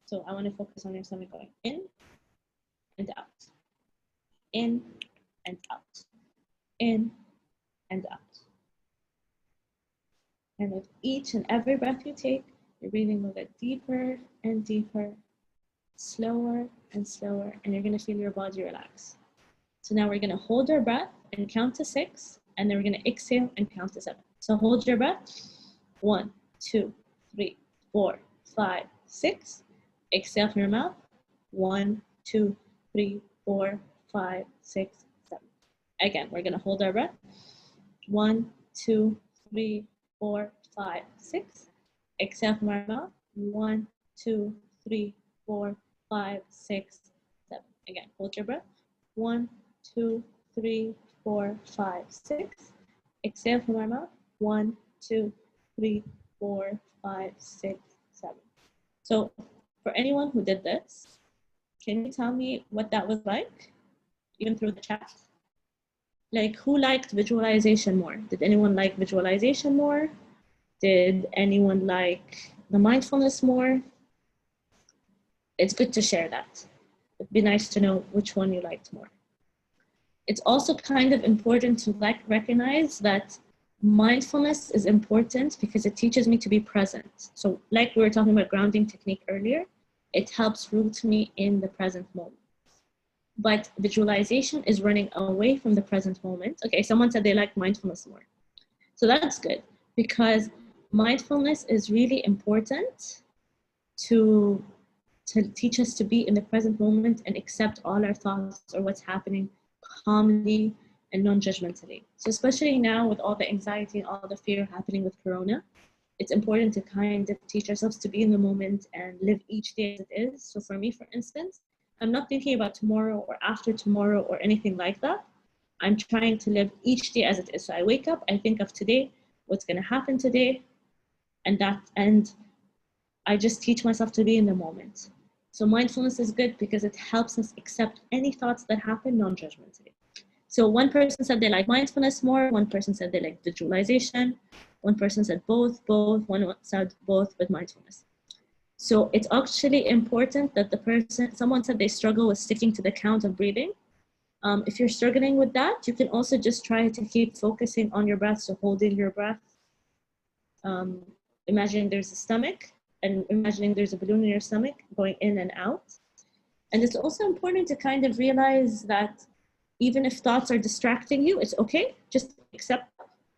So I want to focus on your stomach going in and out, in and out, in and out. And with each and every breath you take, your breathing will get deeper and deeper, slower and slower, and you're going to feel your body relax. So now we're going to hold our breath and count to 6, and then we're going to exhale and count to 7. So hold your breath. 1, 2, 3, 4, 5, 6. Exhale from your mouth. 1, 2, 3, 4, 5, 6, 7. Again, we're going to hold our breath. 1, 2, 3, 4, 5, 6. Exhale from our mouth. 1, 2, 3, 4, 5, 6, 7. Again, hold your breath. 1, 2, 3, 4, 5, 6. Exhale from our mouth. 1, 2, 3, 4, 5, 6, 7. So for anyone who did this, can you tell me what that was like, even through the chat? Like, who liked visualization more? Did anyone like visualization more? Did anyone like the mindfulness more? It's good to share that. It'd be nice to know which one you liked more. It's also kind of important to recognize that mindfulness is important because it teaches me to be present. So like we were talking about grounding technique earlier, it helps root me in the present moment. But visualization is running away from the present moment. Okay, someone said they like mindfulness more. So that's good because mindfulness is really important to teach us to be in the present moment and accept all our thoughts or what's happening calmly and non-judgmentally. So especially now with all the anxiety and all the fear happening with Corona, it's important to kind of teach ourselves to be in the moment and live each day as it is. So for me, for instance, I'm not thinking about tomorrow or after tomorrow or anything like that. I'm trying to live each day as it is. So I wake up, I think of today, what's going to happen today, and I just teach myself to be in the moment. So mindfulness is good because it helps us accept any thoughts that happen non-judgmentally. So one person said they like mindfulness more, one person said they like visualization, one person said both, one said both with mindfulness. So it's actually important that someone said they struggle with sticking to the count of breathing. If you're struggling with that, you can also just try to keep focusing on your breath, so holding your breath. Imagining there's a stomach and imagining there's a balloon in your stomach going in and out. And it's also important to kind of realize that even if thoughts are distracting you, it's okay. Just accept,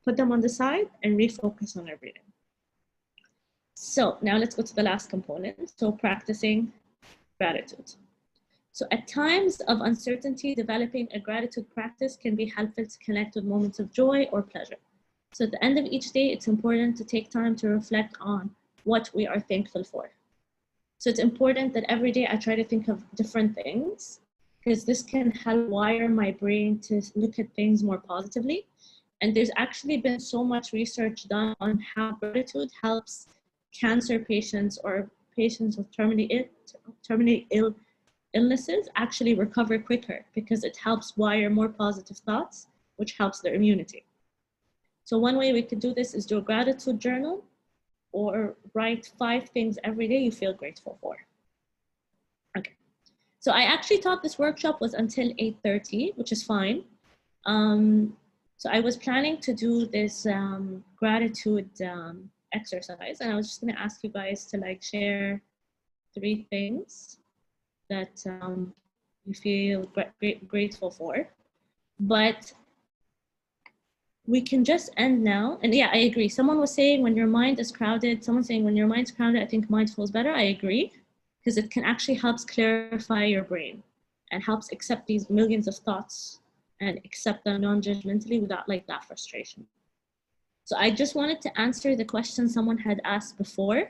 put them on the side and refocus on our breathing. So now let's go to the last component. So practicing gratitude. So at times of uncertainty, developing a gratitude practice can be helpful to connect with moments of joy or pleasure. So at the end of each day, it's important to take time to reflect on what we are thankful for. So it's important that every day I try to think of different things because this can help wire my brain to look at things more positively. And there's actually been so much research done on how gratitude helps cancer patients or patients with terminally ill illnesses actually recover quicker because it helps wire more positive thoughts, which helps their immunity. So one way we could do this is do a gratitude journal or write 5 things every day you feel grateful for. Okay. So I actually thought this workshop was until 8:30, which is fine. So I was planning to do this gratitude exercise, and I was just going to ask you guys to like share 3 things that you feel grateful for. But we can just end now. And yeah, I agree. Someone was saying when your mind is crowded, someone's saying when your mind's crowded, I think mindful is better. I agree, because it can actually helps clarify your brain and helps accept these millions of thoughts and accept them non-judgmentally without like that frustration. So I just wanted to answer the question someone had asked before.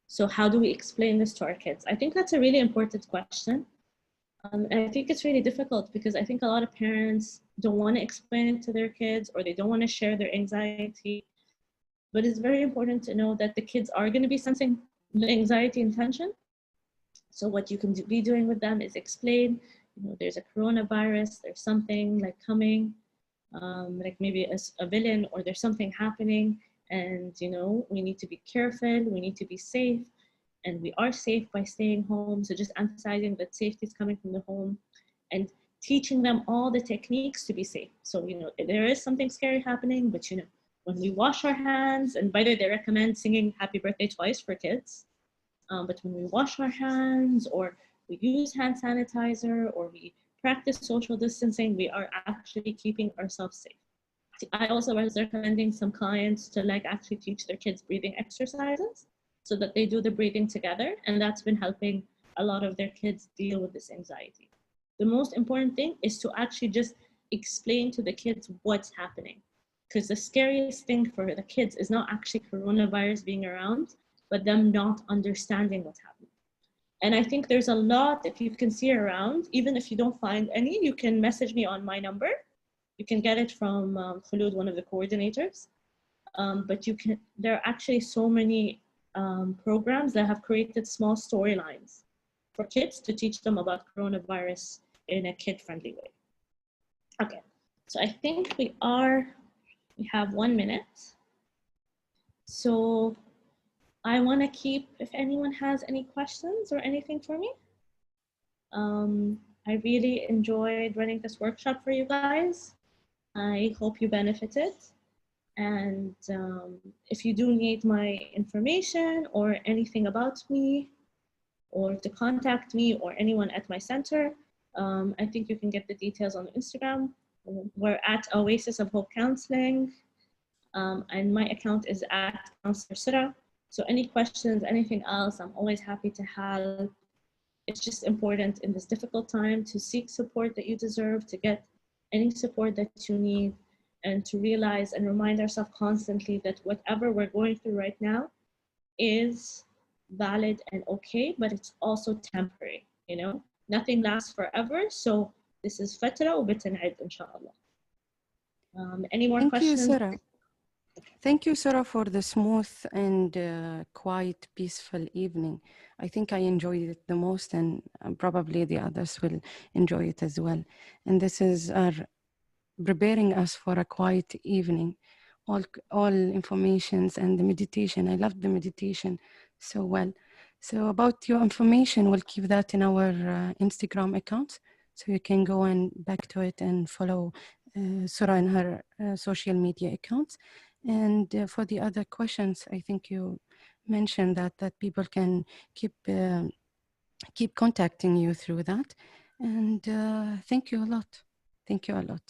So how do we explain this to our kids? I think that's a really important question. And I think it's really difficult because I think a lot of parents don't want to explain it to their kids, or they don't want to share their anxiety. But it's very important to know that the kids are going to be sensing the anxiety and tension. So what you can be doing with them is explain, you know, there's a coronavirus, there's something like coming, like maybe a villain, or there's something happening, and you know, we need to be careful, we need to be safe, and we are safe by staying home. So just emphasizing that safety is coming from the home and teaching them all the techniques to be safe. So, you know, there is something scary happening, but you know, when we wash our hands, and by the way, they recommend singing happy birthday twice for kids. But when we wash our hands, or we use hand sanitizer, or we practice social distancing, we are actually keeping ourselves safe. I also was recommending some clients to like actually teach their kids breathing exercises so that they do the breathing together. And that's been helping a lot of their kids deal with this anxiety. The most important thing is to actually just explain to the kids what's happening. Because the scariest thing for the kids is not actually coronavirus being around, but them not understanding what's happening. And I think there's a lot, if you can see around, even if you don't find any, you can message me on my number. You can get it from Khulud, one of the coordinators. But you can, there are actually so many programs that have created small storylines for kids to teach them about coronavirus in a kid-friendly way. Okay, so I think we have 1 minute. So I want to keep, if anyone has any questions or anything for me. I really enjoyed running this workshop for you guys. I hope you benefited. And if you do need my information or anything about me, or to contact me or anyone at my center, I think you can get the details on Instagram. We're at Oasis of Hope Counseling, and my account is at Counselor Sura. So any questions, anything else, I'm always happy to help. It's just important in this difficult time to seek support that you deserve, to get any support that you need, and to realize and remind ourselves constantly that whatever we're going through right now is valid and okay, but it's also temporary, you know? Nothing lasts forever, so this is فترة وبتنعد إن شاء الله. Any more Thank you, questions? Sura. Thank you, Sura, for the smooth and quiet, peaceful evening. I think I enjoyed it the most, and probably the others will enjoy it as well. And this is preparing us for a quiet evening. All informations and the meditation. I loved the meditation so well. So about your information, we'll keep that in our Instagram account, so you can go and back to it and follow Sura in her social media accounts. And for the other questions, I think you mentioned that people can keep contacting you through that. And thank you a lot. Thank you a lot.